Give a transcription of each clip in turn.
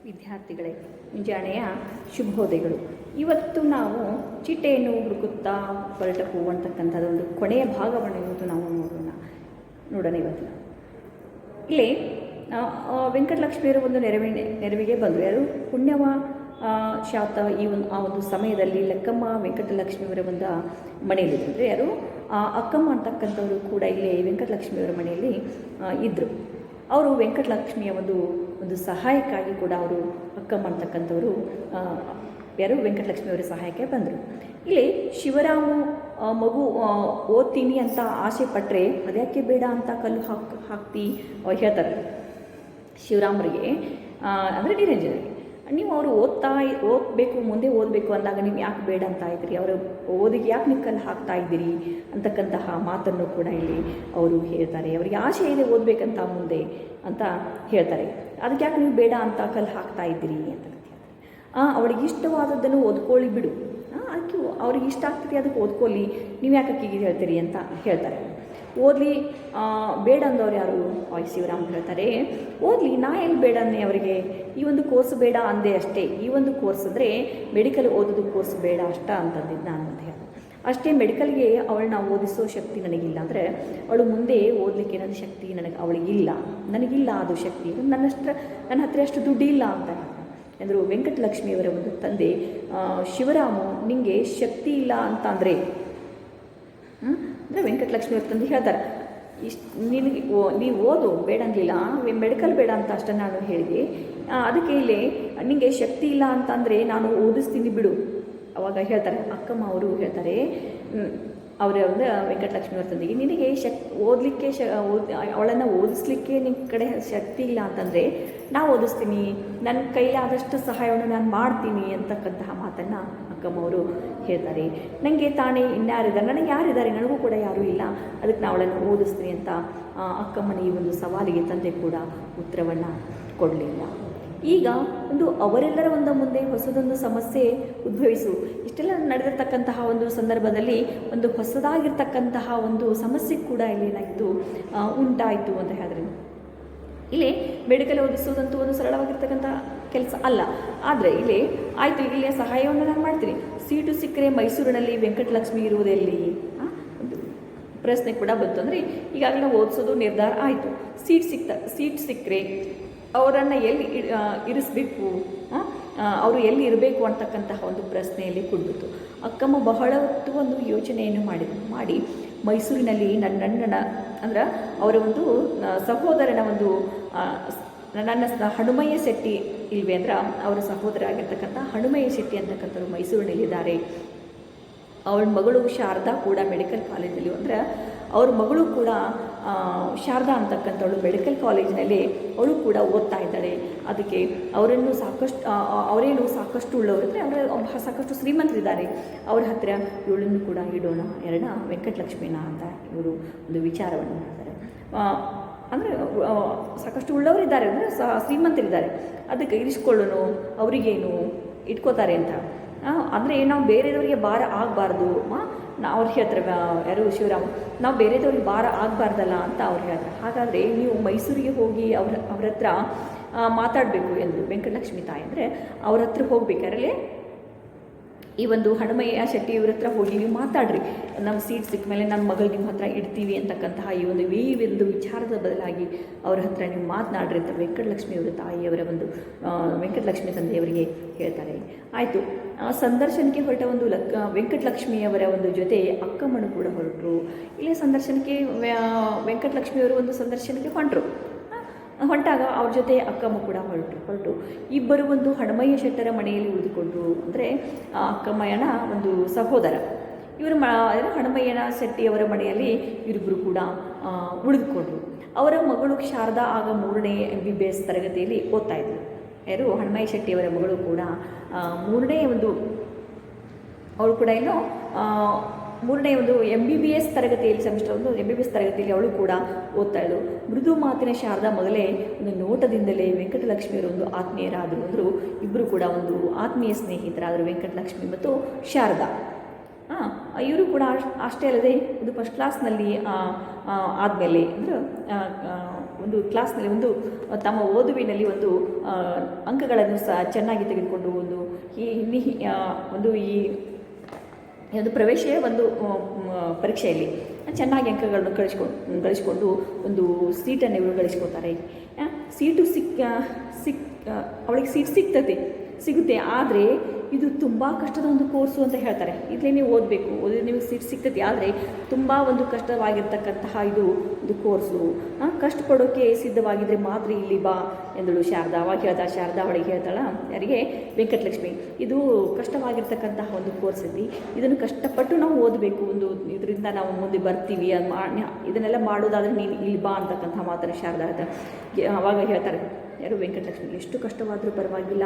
ವಿದ್ಯಾರ್ಥಿಗಳೇ, ಮುಂಜಾನೆಯ ಶುಭೋದಯಗಳು. ಇವತ್ತು ನಾವು ಚಿಟ್ಟೆಯನ್ನು ಹುಡುಕುತ್ತಾ ಹೊರಟ ಹೂವು ಅಂತಕ್ಕಂಥದ್ದೊಂದು ಕೊನೆಯ ಭಾಗವನ್ನು ಇವತ್ತು ನಾವು ನೋಡೋಣ. ಇವತ್ತು ಇಲ್ಲಿ ವೆಂಕಟಲಕ್ಷ್ಮಿಯವರು ಒಂದು ನೆರವಿಗೆ ಬಂದರು. ಯಾರು? ಪುಣ್ಯವ ಶಾತ ಆ ಒಂದು ಸಮಯದಲ್ಲಿ ಲೆಕ್ಕಮ್ಮ ವೆಂಕಟಲಕ್ಷ್ಮಿಯವರ ಒಂದು ಮನೆಯಲ್ಲಿದ್ದರು. ಯಾರು? ಅಕ್ಕಮ್ಮ ಅಂತಕ್ಕಂಥವರು ಕೂಡ ಇಲ್ಲಿ ವೆಂಕಟಲಕ್ಷ್ಮಿಯವರ ಮನೆಯಲ್ಲಿ ಇದ್ದರು. ಅವರು ವೆಂಕಟಲಕ್ಷ್ಮಿಯ ಒಂದು ಸಹಾಯಕ್ಕಾಗಿ ಕೂಡ ಅವರು ಅಕ್ಕಮ್ಮ ಅಂತಕ್ಕಂಥವರು ಯಾರು? ವೆಂಕಟಲಕ್ಷ್ಮಿಯವರ ಸಹಾಯಕ್ಕೆ ಬಂದರು. ಇಲ್ಲಿ ಶಿವರಾಮು ಮಗು ಓದ್ತೀನಿ ಅಂತ ಆಸೆ ಪಟ್ಟರೆ ಅದ್ಯಾಕೆ ಬೇಡ ಅಂತ ಕಲ್ಲು ಹಾಕ್ತಿ ಹೇಳ್ತಾರೆ ಶಿವರಾಮರಿಗೆ, ಅಂದರೆ ನಿರಂಜನಿಗೆ. ನೀವು ಅವರು ಓದಬೇಕು, ಮುಂದೆ ಓದಬೇಕು ಅಂದಾಗ ನೀವು ಯಾಕೆ ಬೇಡ ಅಂತ ಇದ್ದೀರಿ, ಅವರು ಓದಿಗೆ ಯಾಕೆ ನೀವು ಕಲ್ಲು ಹಾಕ್ತಾ ಇದ್ದೀರಿ ಅಂತಕ್ಕಂತಹ ಮಾತನ್ನು ಕೂಡ ಇಲ್ಲಿ ಅವರು ಹೇಳ್ತಾರೆ. ಅವರಿಗೆ ಆಸೆ ಇದೆ ಓದಬೇಕಂತ ಮುಂದೆ ಅಂತ ಹೇಳ್ತಾರೆ. ಅದಕ್ಕೆ ಯಾಕೆ ನೀವು ಬೇಡ ಅಂತ ಕಲ್ಲು ಹಾಕ್ತಾ ಇದ್ದೀರಿ ಅಂತ ಹೇಳ್ತಾರೆ. ಅವಳಿಗೆ ಇಷ್ಟವಾದದ್ದನ್ನು ಓದ್ಕೊಳ್ಳಿ ಬಿಡು, ಅದಕ್ಕೆ ಅವ್ರಿಗೆ ಇಷ್ಟ ಆಗ್ತದೆ ಅದಕ್ಕೆ ಓದ್ಕೊಳ್ಳಿ, ನೀವು ಯಾಕೆ ಹೀಗೆ ಹೇಳ್ತೀರಿ ಅಂತ ಹೇಳ್ತಾರೆ. ಓದಲಿ ಬೇಡ ಅಂದವ್ರು ಯಾರು? ಶಿವರಾಮ್ ಹೇಳ್ತಾರೆ, ಓದಲಿ, ನಾ ಎಲ್ಲಿ ಬೇಡ ಅಂದೆ ಅವರಿಗೆ, ಈ ಒಂದು ಕೋರ್ಸ್ ಬೇಡ ಅಂದೆ ಅಷ್ಟೇ. ಈ ಒಂದು ಕೋರ್ಸ್ ಅಂದರೆ ಮೆಡಿಕಲ್ ಓದೋದು ಕೋರ್ಸ್ ಬೇಡ ಅಷ್ಟ ಅಂತಂದಿದ್ದು ನಾನು ಅಂತ ಹೇಳಿ. ಅಷ್ಟೇ, ಮೆಡಿಕಲ್ಗೆ ಅವಳನ್ನ ಓದಿಸೋ ಶಕ್ತಿ ನನಗಿಲ್ಲ, ಅಂದರೆ ಅವಳು ಮುಂದೆ ಓದಲಿಕ್ಕೆ ನನ್ನ ಶಕ್ತಿ ನನಗಿಲ್ಲ ಅದು ಶಕ್ತಿ, ನನ್ನ ಹತ್ರ ಅಷ್ಟು ದುಡ್ಡಿಲ್ಲ ಅಂತ ಅಂದರು ವೆಂಕಟಲಕ್ಷ್ಮಿಯವರ ಒಂದು ತಂದೆ ಶಿವರಾಮು. ನಿಮಗೆ ಶಕ್ತಿ ಇಲ್ಲ ಅಂತ ಅಂದರೆ ಅಂದರೆ ವೆಂಕಟಲಕ್ಷ್ಮಿಯವ್ರ ತಂದೆ ಹೇಳ್ತಾರೆ, ನೀವು ಓದು ಬೇಡ ಅನ್ನಲಿಲ್ಲ, ಮೆಡಿಕಲ್ ಬೇಡ ಅಂತ ಅಷ್ಟೇ ನಾನು ಹೇಳಿದೆ, ಅದಕ್ಕೆ ಇಲ್ಲಿ ನಿಮಗೆ ಶಕ್ತಿ ಇಲ್ಲ ಅಂತಂದರೆ ನಾನು ಓದಿಸ್ತೀನಿ ಬಿಡು. ಅವಾಗ ಹೇಳ್ತಾರೆ ಅಕ್ಕಮ್ಮ ಅವರು ಹೇಳ್ತಾರೆ, ಅವರ ಒಂದು ವೆಂಕಟಲಕ್ಷ್ಮಿಯವ್ರ ತಂದೆಗೆ, ನಿನಗೆ ಓದಲಿಕ್ಕೆ ಅವಳನ್ನು ಓದಿಸ್ಲಿಕ್ಕೆ ನಿಮ್ಮ ಕಡೆ ಶಕ್ತಿ ಇಲ್ಲ ಅಂತಂದರೆ ನಾವು ಓದಿಸ್ತೀನಿ, ನನ್ನ ಕೈಲಾದಷ್ಟು ಸಹಾಯವನ್ನು ನಾನು ಮಾಡ್ತೀನಿ ಅಂತಕ್ಕಂತಹ ಮಾತನ್ನು ಅಕ್ಕಮ್ಮವರು ಹೇಳ್ತಾರೆ. ನನಗೆ ತಾನೇ ಇನ್ಯಾರಿದ್ದಾರೆ, ನನಗೆ ಯಾರಿದ್ದಾರೆ, ನನಗೂ ಕೂಡ ಯಾರೂ ಇಲ್ಲ, ಅದಕ್ಕೆ ನಾನು ಅವಳನ್ನು ಓದಿಸ್ತೀನಿ ಅಂತ ಅಕ್ಕಮ್ಮನ ಈ ಒಂದು ಸವಾಲಿಗೆ ತಂದೆ ಕೂಡ ಉತ್ತರವನ್ನು ಕೊಡಲಿಲ್ಲ. ಈಗ ಅವರೆಲ್ಲರ ಮುಂದೆ ಹೊಸದೊಂದು ಸಮಸ್ಯೆ ಉದ್ಭವಿಸು. ಇಷ್ಟೆಲ್ಲ ನಡೆದಿರ್ತಕ್ಕಂತಹ ಒಂದು ಸಂದರ್ಭದಲ್ಲಿ ಒಂದು ಹೊಸದಾಗಿರ್ತಕ್ಕಂತಹ ಒಂದು ಸಮಸ್ಯೆ ಕೂಡ ಇಲ್ಲಿ ಏನಾಯಿತು ಉಂಟಾಯಿತು ಅಂತ ಹೇಳಿದ್ರೆ, ಇಲ್ಲಿ ಮೆಡಿಕಲ್ ಓದಿಸೋದಂತೂ ಒಂದು ಸರಳವಾಗಿರ್ತಕ್ಕಂಥ ಕೆಲಸ ಅಲ್ಲ. ಆದರೆ ಇಲ್ಲಿ ಆಯಿತು, ಇಲ್ಲಿ ಸಹಾಯವನ್ನು ನಾನು ಮಾಡ್ತೀನಿ, ಸೀಟು ಸಿಕ್ಕರೆ ಮೈಸೂರಿನಲ್ಲಿ ವೆಂಕಟಲಕ್ಷ್ಮಿ ಇರುವುದೆಲ್ಲಿ ಒಂದು ಪ್ರಶ್ನೆ ಕೂಡ ಬಂತು. ಅಂದರೆ ಈಗಾಗಲೇ ಓದಿಸೋದು ನಿರ್ಧಾರ ಆಯಿತು, ಸೀಟ್ ಸಿಕ್ಕರೆ ಅವರನ್ನು ಎಲ್ಲಿ ಇರಿಸಬೇಕು, ಅವರು ಎಲ್ಲಿ ಇರಬೇಕು ಅಂತಕ್ಕಂತಹ ಒಂದು ಪ್ರಶ್ನೆಯಲ್ಲಿ ಕುಡಿಬಿಟ್ಟು ಅಕ್ಕಮ್ಮ ಬಹಳ ಹೊತ್ತು ಒಂದು ಯೋಚನೆಯನ್ನು ಮಾಡಿ ಮೈಸೂರಿನಲ್ಲಿ ನನ್ನ ಅಂದ್ರೆ ಅವರ ಒಂದು ಸಹೋದರನ ನನ್ನ ಹನುಮಯ್ಯ ಶೆಟ್ಟಿ ಇಲ್ವೇ ಅಂದ್ರೆ ಅವರ ಸಹೋದರ ಆಗಿರ್ತಕ್ಕಂಥ ಹನುಮಯ್ಯ ಶೆಟ್ಟಿ ಅಂತಕ್ಕಂಥವ್ರು ಮೈಸೂರಿನಲ್ಲಿದ್ದಾರೆ. ಅವಳ ಮಗಳು ಶಾರದಾ ಕೂಡ ಮೆಡಿಕಲ್ ಕಾಲೇಜಲ್ಲಿ, ಅಂದರೆ ಅವ್ರ ಮಗಳು ಕೂಡ ಶಾರದಾ ಅಂತಕ್ಕಂಥವಳು ಮೆಡಿಕಲ್ ಕಾಲೇಜಿನಲ್ಲಿ ಅವಳು ಕೂಡ ಓದ್ತಾ ಇದ್ದಾಳೆ. ಅದಕ್ಕೆ ಅವರೇನು ಸಾಕಷ್ಟು ಉಳ್ಳವರು, ಅಂದರೆ ಅವರ ಸಾಕಷ್ಟು ಶ್ರೀಮಂತರಿದ್ದಾರೆ, ಅವ್ರ ಹತ್ತಿರ ಇವಳನ್ನು ಕೂಡ ಇಡೋಣ, ವೆಂಕಟಲಕ್ಷ್ಮಿನ ಅಂತ ಇವರು ಒಂದು ವಿಚಾರವನ್ನು ಮಾಡ್ತಾರೆ. ಅಂದರೆ ಸಾಕಷ್ಟು ಉಳ್ಳವರಿದ್ದಾರೆ, ಅಂದರೆ ಶ್ರೀಮಂತರಿದ್ದಾರೆ, ಅದಕ್ಕೆ ಇರಿಸ್ಕೊಳ್ಳೋಣ, ಅವರಿಗೇನು ಇಟ್ಕೋತಾರೆ ಅಂತ. ಅಂದರೆ ನಾವು ಬೇರೆದವರಿಗೆ ಭಾರ ಆಗಬಾರ್ದು, ಅವ್ರು ಹೇಳ್ತಾರೆ ಯಾರು? ಶಿವರಾಮ್, ನಾವು ಬೇರೆದವ್ರಿಗೆ ಭಾರ ಆಗಬಾರ್ದಲ್ಲ ಅಂತ ಅವ್ರು ಹೇಳ್ತಾರೆ. ಹಾಗಾದರೆ ನೀವು ಮೈಸೂರಿಗೆ ಹೋಗಿ ಅವ್ರ ಹತ್ರ ಮಾತಾಡಬೇಕು ಎಂದು ವೆಂಕಟಲಕ್ಷ್ಮಿ ತಾಯಿ, ಅಂದರೆ ಅವ್ರ ಹತ್ರ ಹೋಗ್ಬೇಕಾದ್ರೆ ಈ ಒಂದು ಹನುಮಯ್ಯ ಶೆಟ್ಟಿ ಇವ್ರ ಹತ್ರ ಹೋಗಿ ನೀವು ಮಾತಾಡ್ರಿ, ನಮ್ಮ ಸೀಟ್ ಸಿಕ್ಕ ಮೇಲೆ ನನ್ನ ಮಗಳು ನಿಮ್ಮ ಹತ್ರ ಇಡ್ತೀವಿ ಅಂತಕ್ಕಂತಹ ಈ ಒಂದು ವಿಚಾರದ ಬದಲಾಗಿ ಅವ್ರ ಹತ್ರ ನೀವು ಮಾತನಾಡ್ರಿ ಅಂತ ವೆಂಕಟಲಕ್ಷ್ಮಿಯವರ ತಾಯಿಯವರ ವೆಂಕಟಲಕ್ಷ್ಮಿ ತಂದೆಯವರಿಗೆ ಹೇಳ್ತಾರೆ. ಆಯಿತು, ಸಂದರ್ಶನಕ್ಕೆ ಹೊರಟ ವೆಂಕಟಲಕ್ಷ್ಮಿಯವರ ಜೊತೆ ಅಕ್ಕಮ್ಮನು ಕೂಡ ಹೊರಟರು. ಇಲ್ಲೇ ಸಂದರ್ಶನಕ್ಕೆ ವೆಂಕಟಲಕ್ಷ್ಮಿಯವರು ಸಂದರ್ಶನಕ್ಕೆ ಹೊಂಟಾಗ ಅವ್ರ ಜೊತೆ ಅಕ್ಕಮ್ಮ ಕೂಡ ಹೊರಟು ಇಬ್ಬರು ಹನುಮಯ್ಯ ಶೆಟ್ಟರ ಮನೆಯಲ್ಲಿ ಉಳಿದುಕೊಂಡ್ರು. ಅಂದರೆ ಅಕ್ಕಮ್ಮಯ್ಯನ ಸಹೋದರ ಇವರು ಹನುಮಯ್ಯನ ಶೆಟ್ಟಿಯವರ ಮನೆಯಲ್ಲಿ ಇವರಿಬ್ಬರು ಕೂಡ ಉಳಿದುಕೊಂಡ್ರು. ಅವರ ಮಗಳು ಶಾರದಾ ಆಗ 3ನೇ MBBS ತರಗತಿಯಲ್ಲಿ ಓದ್ತಾ ಇದ್ದರು. ಯಾರು? ಹನುಮಯ್ಯ ಶೆಟ್ಟಿಯವರ ಮಗಳು ಕೂಡ 3ನೇ ಅವಳು ಕೂಡ ಮೂರನೇ MBBS ತರಗತಿಯಲ್ಲಿ MBBS ತರಗತಿಯಲ್ಲಿ ಅವಳು ಕೂಡ ಓದ್ತಾ ಇದ್ಳು. ಮೃದು ಮಾತಿನ ಶಾರದಾ ಮೊದಲೇ ನೋಟದಿಂದಲೇ ವೆಂಕಟಲಕ್ಷ್ಮಿಯವರು ಆತ್ಮೀಯರಾದರು. ಇಬ್ಬರು ಕೂಡ ಆತ್ಮೀಯ ಸ್ನೇಹಿತರಾದರು, ವೆಂಕಟಲಕ್ಷ್ಮಿ ಮತ್ತು ಶಾರದಾ. ಇವರು ಕೂಡ ಅಷ್ಟೇ ಅಲ್ಲದೆ ಫಸ್ಟ್ ಕ್ಲಾಸ್ನಲ್ಲಿ ಆದಮೇಲೆ ಅಂದರೆ ಒಂದು ಕ್ಲಾಸ್ನಲ್ಲಿ ಒಂದು ತಮ್ಮ ಓದುವಿನಲ್ಲಿ ಒಂದು ಅಂಕಗಳನ್ನು ಸಹ ಚೆನ್ನಾಗಿ ತೆಗೆದುಕೊಂಡು ಒಂದು ಪ್ರವೇಶ ಒಂದು ಪರೀಕ್ಷೆಯಲ್ಲಿ ಚೆನ್ನಾಗಿ ಅಂಕಗಳನ್ನು ಗಳಿಸ್ಕೊಂಡು ಒಂದು ಸೀಟನ್ನು ಇವರು ಗಳಿಸ್ಕೊತಾರೆ. ಸೀಟು ಅವಳಿಗೆ ಸೀಟ್ ಸಿಗುತ್ತೆ. ಆದರೆ ಇದು ತುಂಬ ಕಷ್ಟದ ಒಂದು ಕೋರ್ಸು ಅಂತ ಹೇಳ್ತಾರೆ. ಇದರಲ್ಲಿ ನೀವು ಓದಬೇಕು, ಓದಿದ್ರೆ ನಿಮಗೆ ಸೀಟ್ ಸಿಗ್ತದೆ. ಆದರೆ ತುಂಬ ಒಂದು ಕಷ್ಟವಾಗಿರ್ತಕ್ಕಂತಹ ಇದು ಒಂದು ಕೋರ್ಸು. ಕಷ್ಟಪಡೋಕ್ಕೆ ಸಿದ್ಧವಾಗಿದ್ದರೆ ಮಾತ್ರ ಇಲ್ಲಿ ಬಾ ಎಂದಳು ಶಾರದಾ. ಅವಾಗ ಶಾರದಾ ಅವಳಿಗೆ ಹೇಳ್ತಾಳ, ಯಾರಿಗೆ? ವೆಂಕಟಲಕ್ಷ್ಮಿ. ಇದು ಕಷ್ಟವಾಗಿರ್ತಕ್ಕಂತಹ ಒಂದು ಕೋರ್ಸ್ ಐತಿ, ಇದನ್ನು ಕಷ್ಟಪಟ್ಟು ನಾವು ಓದಬೇಕು, ಇದರಿಂದ ನಾವು ಮುಂದೆ ಬರ್ತೀವಿ, ಇದನ್ನೆಲ್ಲ ಮಾಡೋದಾದರೆ ನೀನು ಇಲ್ಲಿ ಬಾ ಅಂತಕ್ಕಂಥ ಮಾತನ್ನು ಶಾರದಾ ಹೇಳ್ತಾರೆ. ಅವಾಗ ಹೇಳ್ತಾರೆ ಯಾರು? ವೆಂಕಟಲಕ್ಷ್ಮಿ. ಎಷ್ಟು ಕಷ್ಟವಾದರೂ ಪರವಾಗಿಲ್ಲ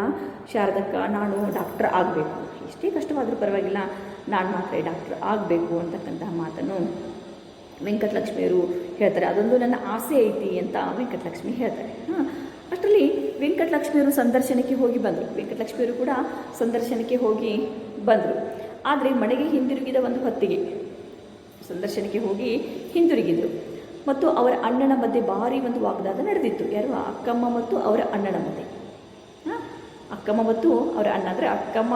ಶಾರದಕ್ಕ, ನಾನು ಡಾಕ್ಟರ್ ಆಗಬೇಕು, ಎಷ್ಟೇ ಕಷ್ಟವಾದರೂ ಪರವಾಗಿಲ್ಲ, ನಾನು ಮಾತ್ರ ಡಾಕ್ಟರ್ ಆಗಬೇಕು ಅಂತಕ್ಕಂತಹ ಮಾತನ್ನು ವೆಂಕಟಲಕ್ಷ್ಮಿಯವರು ಹೇಳ್ತಾರೆ. ಅದೊಂದು ನನ್ನ ಆಸೆ ಐತಿ ಅಂತ ವೆಂಕಟಲಕ್ಷ್ಮಿ ಹೇಳ್ತಾರೆ. ಅಷ್ಟರಲ್ಲಿ ವೆಂಕಟಲಕ್ಷ್ಮಿಯವರು ಸಂದರ್ಶನಕ್ಕೆ ಹೋಗಿ ಬಂದರು. ವೆಂಕಟಲಕ್ಷ್ಮಿಯವರು ಕೂಡ ಸಂದರ್ಶನಕ್ಕೆ ಹೋಗಿ ಬಂದರು. ಆದರೆ ಮನೆಗೆ ಹಿಂದಿರುಗಿದ ಒಂದು ಹೊತ್ತಿಗೆ ಸಂದರ್ಶನಕ್ಕೆ ಹೋಗಿ ಹಿಂದಿರುಗಿದರು. ಮತ್ತು ಅವರ ಅಣ್ಣನ ಮಧ್ಯೆ ಭಾರಿ ಒಂದು ವಾಗ್ದಾದ ನಡೆದಿತ್ತು. ಯಾರು? ಅಕ್ಕಮ್ಮ ಮತ್ತು ಅವರ ಅಣ್ಣನ ಮಧ್ಯೆ. ಅಕ್ಕಮ್ಮ ಮತ್ತು ಅವರ ಅಣ್ಣ ಅಂದರೆ ಅಕ್ಕಮ್ಮ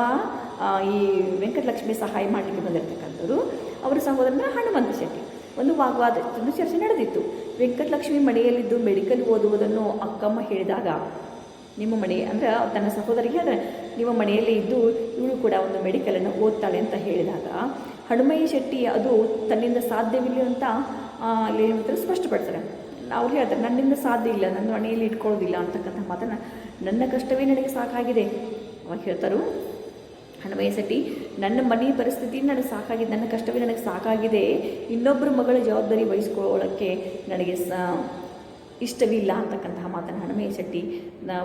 ಈ ವೆಂಕಟಲಕ್ಷ್ಮಿ ಸಹಾಯ ಮಾಡಲಿಕ್ಕೆ ಬಂದಿರತಕ್ಕಂಥವ್ರು, ಅವರ ಸಹೋದರನ ಹನುಮಂತ ಶೆಟ್ಟಿ. ಒಂದು ವಾಗ್ವಾದ, ಒಂದು ಚರ್ಚೆ ನಡೆದಿತ್ತು. ವೆಂಕಟಲಕ್ಷ್ಮಿ ಮನೆಯಲ್ಲಿದ್ದು ಮೆಡಿಕಲ್ ಓದುವುದನ್ನು ಅಕ್ಕಮ್ಮ ಹೇಳಿದಾಗ, ನಿಮ್ಮ ಮನೆ ಅಂದರೆ ತನ್ನ ಸಹೋದರಿಗೆ ಅಂದರೆ ನಿಮ್ಮ ಮನೆಯಲ್ಲಿ ಇದ್ದು ಇವಳು ಕೂಡ ಒಂದು ಮೆಡಿಕಲನ್ನು ಓದ್ತಾಳೆ ಅಂತ ಹೇಳಿದಾಗ, ಹನುಮಯ್ಯ ಶೆಟ್ಟಿ ಅದು ತನ್ನಿಂದ ಸಾಧ್ಯವಿಲ್ಲ ಅಂತ ಏನು ಸ್ಪಷ್ಟಪಡ್ತಾರೆ. ಅವ್ರು ಹೇಳ್ತಾರೆ, ನನ್ನಿಂದ ಸಾಧ್ಯ ಇಲ್ಲ, ನನ್ನ ಮನೆಯಲ್ಲಿ ಇಟ್ಕೊಳ್ಳೋದಿಲ್ಲ ಅಂತಕ್ಕಂಥ ಮಾತನ್ನು, ನನ್ನ ಕಷ್ಟವೇ ನನಗೆ ಸಾಕಾಗಿದೆ. ಅವಾಗ ಹೇಳ್ತಾರು ಹನುಮಯ್ಯ ಶೆಟ್ಟಿ, ನನ್ನ ಮನೆಯ ಪರಿಸ್ಥಿತಿ ನನಗೆ ಸಾಕಾಗಿದೆ, ನನ್ನ ಕಷ್ಟವೇ ನನಗೆ ಸಾಕಾಗಿದೆ, ಇನ್ನೊಬ್ಬರ ಮಗಳ ಜವಾಬ್ದಾರಿ ವಹಿಸ್ಕೊಳ್ಳೋಕ್ಕೆ ನನಗೆ ಇಷ್ಟವಿಲ್ಲ ಅಂತಕ್ಕಂತಹ ಮಾತನ್ನು ಹನುಮಯ್ಯ ಶೆಟ್ಟಿ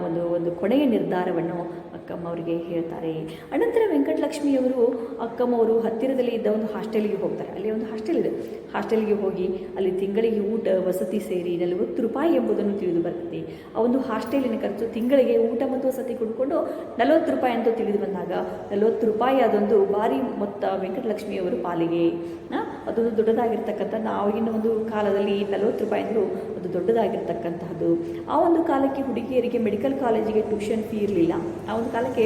ಒಂದು ಕೊನೆಯ ನಿರ್ಧಾರವನ್ನು ಅಕ್ಕಮ್ಮ ಅವರಿಗೆ ಹೇಳ್ತಾರೆ. ಅನಂತರ ವೆಂಕಟಲಕ್ಷ್ಮಿಯವರು ಅಕ್ಕಮ್ಮವರು ಹತ್ತಿರದಲ್ಲಿ ಇದ್ದ ಒಂದು ಹಾಸ್ಟೆಲ್ಗೆ ಹೋಗ್ತಾರೆ. ಅಲ್ಲಿ ಒಂದು ಹಾಸ್ಟೆಲ್ ಇದೆ. ಹಾಸ್ಟೆಲ್ಗೆ ಹೋಗಿ ಅಲ್ಲಿ ತಿಂಗಳಿಗೆ ಊಟ ವಸತಿ ಸೇರಿ 40 ರೂಪಾಯಿ ಎಂಬುದನ್ನು ತಿಳಿದು ಬರ್ತದೆ. ಆ ಒಂದು ಹಾಸ್ಟೆಲಿನ ಖರ್ಚು ತಿಂಗಳಿಗೆ ಊಟ ಮತ್ತು ವಸತಿ ಕೊಡಿಕೊಂಡು 40 ರೂಪಾಯಿ ಅಂತ ತಿಳಿದು ಬಂದಾಗ 40 ರೂಪಾಯಿ ಅದೊಂದು ಭಾರಿ ಮೊತ್ತ ವೆಂಕಟಲಕ್ಷ್ಮಿಯವರು ಪಾಲಿಗೆ. ಅದೊಂದು ದೊಡ್ಡದಾಗಿರ್ತಕ್ಕಂಥ, ಆವಾಗಿನ ಒಂದು ಕಾಲದಲ್ಲಿ 40 ರೂಪಾಯಿ ಅಂದರೂ ಅದು ದೊಡ್ಡದಾಗಿರ್ತಕ್ಕಂತಹದ್ದು. ಆ ಒಂದು ಕಾಲಕ್ಕೆ ಹುಡುಗಿಯರಿಗೆ ಮೆಡಿಕಲ್ ಕಾಲೇಜಿಗೆ ಟ್ಯೂಷನ್ ಫೀ ಇರಲಿಲ್ಲ. ಆ ಒಂದು ಕಾಲಕ್ಕೆ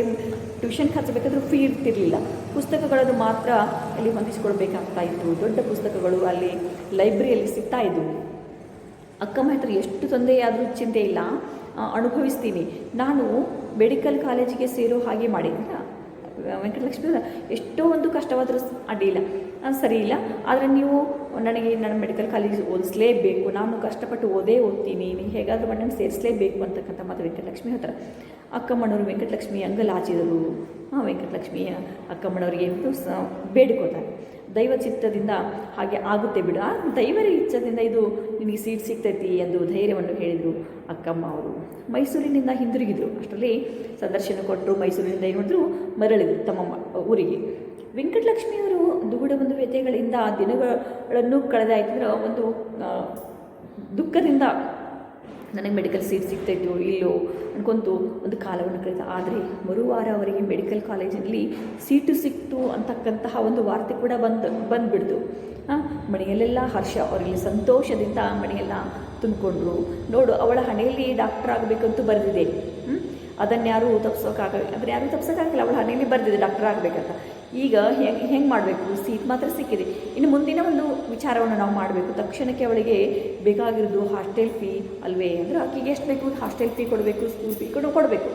ಟ್ಯೂಷನ್ ಖರ್ಚಬೇಕಾದ್ರೂ ಫೀ ಇರ್ತಿರಲಿಲ್ಲ. ಪುಸ್ತಕಗಳನ್ನು ಮಾತ್ರ ಅಲ್ಲಿ ಹೊಂದಿಸಿಕೊಳ್ಬೇಕಾಗ್ತಾ ಇತ್ತು. ದೊಡ್ಡ ಪುಸ್ತಕಗಳು ಅಲ್ಲಿ ಲೈಬ್ರರಿಯಲ್ಲಿ ಸಿಗ್ತಾ ಇದ್ವು. ಅಕ್ಕಮ್ಮ ಹತ್ರ ಎಷ್ಟು ತೊಂದರೆಯಾದರೂ ಚಿಂತೆ ಇಲ್ಲ, ಅನುಭವಿಸ್ತೀನಿ, ನಾನು ಮೆಡಿಕಲ್ ಕಾಲೇಜಿಗೆ ಸೇರೋ ಹಾಗೆ ಮಾಡಿದ್ದ ವೆಂಕಟಲಕ್ಷ್ಮಿ. ಎಷ್ಟೋ ಒಂದು ಕಷ್ಟವಾದರೂ ಅಡ್ಡಿಲ್ಲ, ಸರಿ ಇಲ್ಲ, ಆದರೆ ನೀವು ನನಗೆ ನನ್ನ ಮೆಡಿಕಲ್ ಕಾಲೇಜ್ ಓದಿಸಲೇಬೇಕು, ನಾನು ಕಷ್ಟಪಟ್ಟು ಓದ್ತೀನಿ, ನೀವು ಹೇಗಾದರೂ ನನ್ನನ್ನು ಸೇರಿಸಲೇಬೇಕು ಅಂತಕ್ಕಂಥ ಮಾತು ವೆಂಕಟಲಕ್ಷ್ಮಿ ಹತ್ರ. ಅಕ್ಕಮ್ಮನವರು ವೆಂಕಟಲಕ್ಷ್ಮಿ ಅಂಗಲಾಚಿದರು. ವೆಂಕಟಲಕ್ಷ್ಮಿಯ ಅಕ್ಕಮ್ಮನವರಿಗೆ ಬೇಡಿಕೋತಾರೆ, ದೈವ ಚಿತ್ತದಿಂದ ಹಾಗೆ ಆಗುತ್ತೆ ಬಿಡು, ದೈವರ ಇಚ್ಛದಿಂದ ಇದು ನಿನಗೆ ಸೀಟ್ ಸಿಗ್ತೈತಿ ಎಂದು ಧೈರ್ಯವನ್ನು ಹೇಳಿದರು ಅಕ್ಕಮ್ಮ ಅವರು. ಮೈಸೂರಿನಿಂದ ಹಿಂದಿರುಗಿದರು. ಅಷ್ಟರಲ್ಲಿ ಸಂದರ್ಶನ ಕೊಟ್ಟರು. ಮೈಸೂರಿನಿಂದ ಏನು ಮಾಡಿದ್ರು, ಮರಳಿದರು ತಮ್ಮ ಊರಿಗೆ. ವೆಂಕಟಲಕ್ಷ್ಮಿಯವರು ದುಗುಡ ಒಂದು ವ್ಯಥೆಗಳಿಂದ ದಿನಗಳನ್ನು ಕಳೆದಾಯ್ತಂದ್ರೆ ಒಂದು ದುಃಖದಿಂದ ನನಗೆ ಮೆಡಿಕಲ್ ಸೀಟ್ ಸಿಗ್ತಾಯಿತ್ತು ಇಲ್ಲೋ ಅನ್ಕೊಂತು ಒಂದು ಕಾಲವನ್ನು ಕಳೆದ. ಆದರೆ ಮರುವಾರ ಅವರಿಗೆ ಮೆಡಿಕಲ್ ಕಾಲೇಜಿನಲ್ಲಿ ಸೀಟು ಸಿಕ್ತು ಅಂತಕ್ಕಂತಹ ಒಂದು ವಾರ್ತೆ ಕೂಡ ಬಂದುಬಿಡ್ತು. ಮನೆಯಲ್ಲೆಲ್ಲ ಹರ್ಷ, ಅವರಿಗೆ ಸಂತೋಷದಿಂದ ಮನೆಯೆಲ್ಲ ತುಂಬಿಕೊಂಡ್ರು. ನೋಡು, ಅವಳ ಹಣೆಯಲ್ಲಿ ಡಾಕ್ಟರ್ ಆಗಬೇಕಂತೂ ಬರೆದಿದೆ, ಅದನ್ಯಾರೂ ತಪ್ಸೋಕ್ಕಾಗಲ್ಲ. ಅವಳ ಹಣೆಯಲ್ಲಿ ಬರೆದಿದೆ ಡಾಕ್ಟರ್ ಆಗಬೇಕಂತ. ಈಗ ಹೆಂಗೆ ಮಾಡಬೇಕು? ಸೀಟ್ ಮಾತ್ರ ಸಿಕ್ಕಿದೆ, ಇನ್ನು ಮುಂದಿನ ಒಂದು ವಿಚಾರವನ್ನು ನಾವು ಮಾಡಬೇಕು. ತಕ್ಷಣಕ್ಕೆ ಅವಳಿಗೆ ಬೇಕಾಗಿರೋದು ಹಾಸ್ಟೆಲ್ ಫೀ ಅಲ್ವೇ? ಅಂದರೆ ಆಕೆಗೆ ಎಷ್ಟು ಬೇಕು? ಹಾಸ್ಟೆಲ್ ಫೀ ಕೊಡಬೇಕು, ಸ್ಕೂಲ್ ಫೀ ಕೊಡಬೇಕು.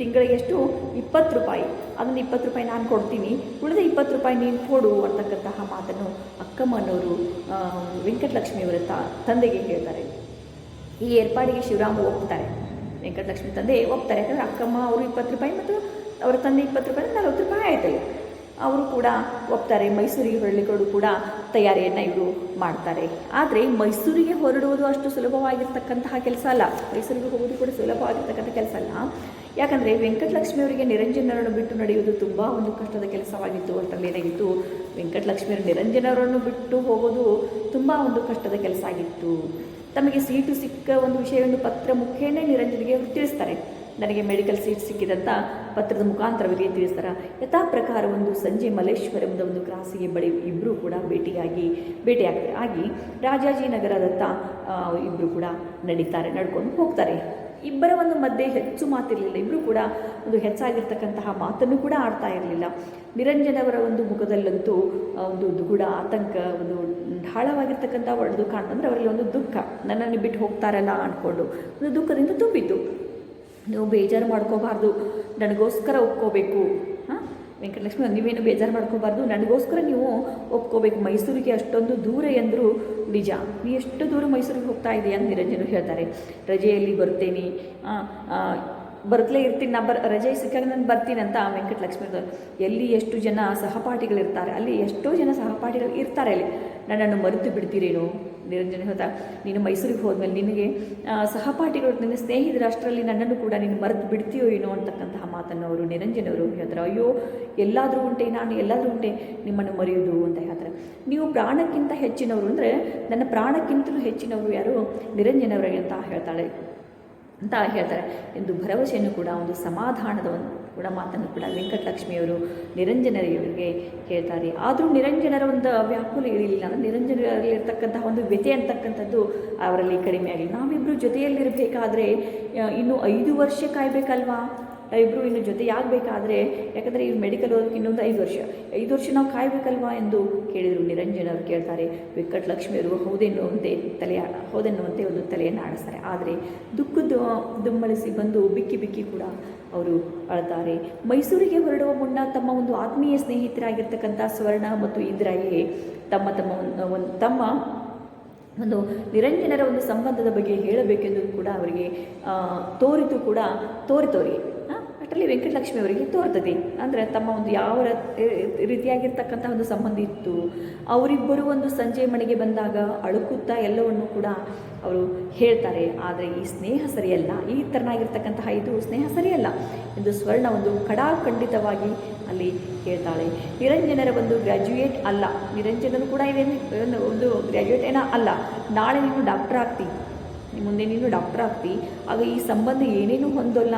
ತಿಂಗಳಿಗೆ ಎಷ್ಟು? 20 ರೂಪಾಯಿ. ಅದನ್ನು 20 ರೂಪಾಯಿ ನಾನು ಕೊಡ್ತೀನಿ, ಉಳಿದ 20 ರೂಪಾಯಿ ನೀನು ಕೊಡು ಅಂತಕ್ಕಂತಹ ಮಾತನ್ನು ಅಕ್ಕಮ್ಮನವರು ವೆಂಕಟಲಕ್ಷ್ಮಿಯವರ ತಂದೆಗೆ ಹೇಳ್ತಾರೆ. ಈ ಏರ್ಪಾಡಿಗೆ ಶಿವರಾಮ ಒಪ್ತಾರೆ. ವೆಂಕಟಲಕ್ಷ್ಮಿ ತಂದೆ ಒಪ್ತಾರೆ. ಯಾಕಂದರೆ ಅಕ್ಕಮ್ಮ ಅವರು 20 ರೂಪಾಯಿ ಮತ್ತು ಅವರ ತಂದೆ 20 ರೂಪಾಯಿ, 40 ರೂಪಾಯಿ ಆಯ್ತಲ್ಲ. ಅವರು ಕೂಡ ಒಪ್ತಾರೆ. ಮೈಸೂರಿಗೆ ಹೊರಳಿಕೊಂಡು ಕೂಡ ತಯಾರಿಯನ್ನು ಇವರು ಮಾಡ್ತಾರೆ. ಆದರೆ ಮೈಸೂರಿಗೆ ಹೊರಡುವುದು ಅಷ್ಟು ಸುಲಭವಾಗಿರ್ತಕ್ಕಂತಹ ಕೆಲಸ ಅಲ್ಲ. ಮೈಸೂರಿಗೆ ಹೋಗೋದು ಕೂಡ ಸುಲಭವಾಗಿರ್ತಕ್ಕಂಥ ಕೆಲಸ ಅಲ್ಲ. ಯಾಕಂದರೆ ವೆಂಕಟಲಕ್ಷ್ಮಿಯವರಿಗೆ ನಿರಂಜನರನ್ನು ಬಿಟ್ಟು ನಡೆಯುವುದು ತುಂಬ ಒಂದು ಕಷ್ಟದ ಕೆಲಸವಾಗಿತ್ತು. ಅಷ್ಟರಲ್ಲಿ ಏನಾಗಿತ್ತು, ವೆಂಕಟಲಕ್ಷ್ಮಿಯವರು ನಿರಂಜನರನ್ನು ಬಿಟ್ಟು ಹೋಗೋದು ತುಂಬ ಒಂದು ಕಷ್ಟದ ಕೆಲಸ ಆಗಿತ್ತು. ತಮಗೆ ಸೀಟು ಸಿಕ್ಕ ಒಂದು ವಿಷಯವನ್ನು ಪತ್ರ ಮುಖೇನ ನಿರಂಜನಿಗೆ ಅವರು ತಿಳಿಸ್ತಾರೆ. ನನಗೆ ಮೆಡಿಕಲ್ ಸೀಟ್ ಸಿಕ್ಕಿದಂಥ ಪತ್ರದ ಮುಖಾಂತರವಾಗಿ ತಿಳಿಸ್ತಾರೆ. ಯಥಾ ಪ್ರಕಾರ ಒಂದು ಸಂಜೆ ಮಲ್ಲೇಶ್ವರಂದ ಒಂದು ಕ್ರಾಸಿಗೆ ಬಳಿ ಇಬ್ಬರು ಕೂಡ ಭೇಟಿಯಾಗ್ತಾರೆ. ಆಗಿ ರಾಜಾಜಿನಗರದತ್ತ ಇಬ್ಬರು ಕೂಡ ನಡ್ಕೊಂಡು ಹೋಗ್ತಾರೆ. ಇಬ್ಬರ ಒಂದು ಮಧ್ಯೆ ಹೆಚ್ಚು ಮಾತಿರಲಿಲ್ಲ. ಇಬ್ಬರು ಕೂಡ ಒಂದು ಹೆಚ್ಚಾಗಿರ್ತಕ್ಕಂತಹ ಮಾತನ್ನು ಕೂಡ ಆಡ್ತಾ ಇರಲಿಲ್ಲ. ನಿರಂಜನವರ ಒಂದು ಮುಖದಲ್ಲಂತೂ ಒಂದು ದುಗುಡ, ಆತಂಕ, ಒಂದು ಢಾಳವಾಗಿರ್ತಕ್ಕಂಥ ಒಡೆದು ಕಾಣ್ತಂದ್ರೆ ಅವರಲ್ಲಿ ಒಂದು ದುಃಖ, ನನ್ನನ್ನು ಬಿಟ್ಟು ಹೋಗ್ತಾರಲ್ಲ ಅಂದ್ಕೊಂಡು ಒಂದು ದುಃಖದಿಂದ ತುಂಬಿತ್ತು. ನೀವು ಬೇಜಾರು ಮಾಡ್ಕೋಬಾರ್ದು, ನನಗೋಸ್ಕರ ಒಪ್ಕೋಬೇಕು. ವೆಂಕಟಲಕ್ಷ್ಮಿ, ನೀವೇನು ಬೇಜಾರು ಮಾಡ್ಕೋಬಾರ್ದು, ನನಗೋಸ್ಕರ ನೀವು ಒಪ್ಕೋಬೇಕು. ಮೈಸೂರಿಗೆ ಅಷ್ಟೊಂದು ದೂರ ಎಂದರು ನಿಜ, ನೀ ಎಷ್ಟು ದೂರ ಮೈಸೂರಿಗೆ ಹೋಗ್ತಾ ಇದೆಯಾ ಅಂತ ನಿರಂಜನು ಹೇಳ್ತಾರೆ. ರಜೆಯಲ್ಲಿ ಬರ್ತೇನೆ, ಬರ್ತಲೇ ಇರ್ತೀನಿ, ರಜೆ ಸಿಕ್ಕಾಗ ನಾನು ಬರ್ತೀನಿ ಅಂತ ವೆಂಕಟಲಕ್ಷ್ಮಿ. ಎಲ್ಲಿ ಎಷ್ಟು ಜನ ಸಹಪಾಠಿಗಳಿರ್ತಾರೆ, ಅಲ್ಲಿ ಎಷ್ಟೋ ಜನ ಸಹಪಾಠಿಗಳು ಇರ್ತಾರೆ, ಅಲ್ಲಿ ನನ್ನನ್ನು ಮರೆತು ಬಿಡ್ತೀರೇನೋ. ನಿರಂಜನ ಹೇಳ್ತಾ, ನೀನು ಮೈಸೂರಿಗೆ ಹೋದ್ಮೇಲೆ ನಿನಗೆ ಸಹಪಾಠಿಗಳು, ನಿನ್ನ ಸ್ನೇಹಿತರ ಅಷ್ಟರಲ್ಲಿ ನನ್ನನ್ನು ಕೂಡ ನೀನು ಮರೆತು ಬಿಡ್ತೀಯೋ ಏನೋ ಅಂತಕ್ಕಂತಹ ಮಾತನ್ನು ಅವರು ನಿರಂಜನವರು ಹೇಳ್ತಾರೆ. ಅಯ್ಯೋ, ಎಲ್ಲಾದರೂ ಉಂಟೆ, ನಾನು ಎಲ್ಲಾದರೂ ಉಂಟೆ ನಿಮ್ಮನ್ನು ಮರೆಯೋದು ಅಂತ ಹೇಳ್ತಾರೆ. ನೀವು ಪ್ರಾಣಕ್ಕಿಂತ ಹೆಚ್ಚಿನವರು ಅಂದರೆ ನನ್ನ ಪ್ರಾಣಕ್ಕಿಂತಲೂ ಹೆಚ್ಚಿನವರು ಯಾರು, ನಿರಂಜನವರಿಗೆ ಅಂತ ಹೇಳ್ತಾರೆ ಎಂದು ಭರವಸೆಯನ್ನು ಕೂಡ, ಒಂದು ಸಮಾಧಾನದ ಒಂದು ಕೂಡ ಮಾತನ್ನು ಕೂಡ ವೆಂಕಟಲಕ್ಷ್ಮಿಯವರು ನಿರಂಜನರಿಗೆ ಹೇಳ್ತಾರೆ. ಆದರೂ ನಿರಂಜನರ ಒಂದು ವ್ಯಾಕುಲ ಇರಲಿಲ್ಲ. ನಿರಂಜನರಲ್ಲಿರ್ತಕ್ಕಂತಹ ಒಂದು ವ್ಯಥೆ ಅಂತಕ್ಕಂಥದ್ದು ಅವರಲ್ಲಿ ಕಡಿಮೆ ಆಗಲಿ. ನಾವಿಬ್ಬರು ಜೊತೆಯಲ್ಲಿರಬೇಕಾದ್ರೆ ಇನ್ನು 5 ವರ್ಷ ಕಾಯಬೇಕಲ್ವಾ, ಇಬ್ಬರು ಇನ್ನು ಜೊತೆಯಾಗಬೇಕಾದ್ರೆ, ಯಾಕಂದರೆ ಇವ್ರು ಮೆಡಿಕಲ್ ಓದೋಕ್ಕೆ ಇನ್ನೊಂದು 5 ವರ್ಷ ನಾವು ಕಾಯಬೇಕಲ್ವಾ ಎಂದು ಕೇಳಿದರು. ನಿರಂಜನವರು ಕೇಳ್ತಾರೆ. ವೆಂಕಟಲಕ್ಷ್ಮಿಯವರು ಹೌದೆನ್ನುವಂತೆ ಒಂದು ತಲೆಯನ್ನು ಆಡಿಸ್ತಾರೆ. ಆದರೆ ದುಮ್ಮಳಿಸಿ ಬಂದು ಬಿಕ್ಕಿ ಕೂಡ ಅವರು ಅಳ್ತಾರೆ. ಮೈಸೂರಿಗೆ ಹೊರಡುವ ಮುನ್ನ ತಮ್ಮ ಒಂದು ಆತ್ಮೀಯ ಸ್ನೇಹಿತರಾಗಿರ್ತಕ್ಕಂಥ ಸ್ವರ್ಣ ಮತ್ತು ಇಂದ್ರಾಯಿಗೆ ತಮ್ಮ ಒಂದು ನಿರಂಜನರ ಒಂದು ಸಂಬಂಧದ ಬಗ್ಗೆ ಹೇಳಬೇಕೆಂದು ಕೂಡ ಅವರಿಗೆ ತೋರಿತವರಿಗೆ ಅಷ್ಟರಲ್ಲಿ ವೆಂಕಟಲಕ್ಷ್ಮಿ ಅವರಿಗೆ ತೋರ್ತದೆ. ಅಂದರೆ ತಮ್ಮ ಒಂದು ಯಾವ ರೀತಿಯಾಗಿರ್ತಕ್ಕಂಥ ಒಂದು ಸಂಬಂಧ ಇತ್ತು. ಅವರಿಬ್ಬರು ಒಂದು ಸಂಜೆ ಮನೆಗೆ ಬಂದಾಗ ಅಳುಕುತ್ತಾ ಎಲ್ಲವನ್ನು ಕೂಡ ಅವರು ಹೇಳ್ತಾರೆ. ಆದರೆ ಈ ಸ್ನೇಹ ಸರಿಯಲ್ಲ, ಈ ಥರನಾಗಿರ್ತಕ್ಕಂತಹ ಇದು ಸ್ನೇಹ ಸರಿಯಲ್ಲ ಎಂದು ಸ್ವರ್ಣ ಒಂದು ಖಡಾಖಂಡಿತವಾಗಿ ಅಲ್ಲಿ ಹೇಳ್ತಾಳೆ. ನಿರಂಜನರ ಒಂದು ಗ್ರ್ಯಾಜುಯೇಟ್ ಅಲ್ಲ, ನಿರಂಜನರು ಕೂಡ ಒಂದು ಗ್ರ್ಯಾಜುಯೇಟ್ ಅಲ್ಲ. ನಾಳೆ ನೀನು ಡಾಕ್ಟರ್ ಆಗ್ತಿ, ಮುಂದೆ ನೀನು ಡಾಕ್ಟರ್ ಆಗ್ತಿ, ಆಗ ಈ ಸಂಬಂಧ ಏನೇನು ಹೊಂದೋಲ್ಲ.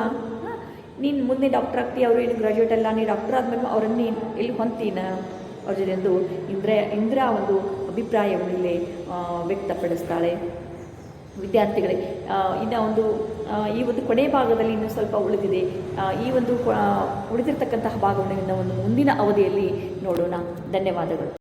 ನೀನು ಮುಂದೆ ಡಾಕ್ಟರ್ ಆಗ್ತಿ, ಅವರು ಏನು ಗ್ರ್ಯಾಜುಯೇಟ್ ಅಲ್ಲ, ನೀನು ಡಾಕ್ಟರ್ ಆದಮೇಲೆ ಅವರನ್ನು ಎಲ್ಲಿ ಹೊಂತೀನ ಅವ್ರ ಜೊತೆ ಎಂದು ಇಂದಿರಾ ಒಂದು ಅಭಿಪ್ರಾಯವನ್ನು ಇಲ್ಲಿ ವ್ಯಕ್ತಪಡಿಸ್ತಾಳೆ. ವಿದ್ಯಾರ್ಥಿಗಳೇ, ಇನ್ನು ಈ ಒಂದು ಕೊನೆ ಭಾಗದಲ್ಲಿ ಇನ್ನೂ ಸ್ವಲ್ಪ ಉಳಿದಿದೆ. ಈ ಒಂದು ಉಳಿದಿರ್ತಕ್ಕಂತಹ ಭಾಗವನ್ನು ಒಂದು ಮುಂದಿನ ಅವಧಿಯಲ್ಲಿ ನೋಡೋಣ. ಧನ್ಯವಾದಗಳು.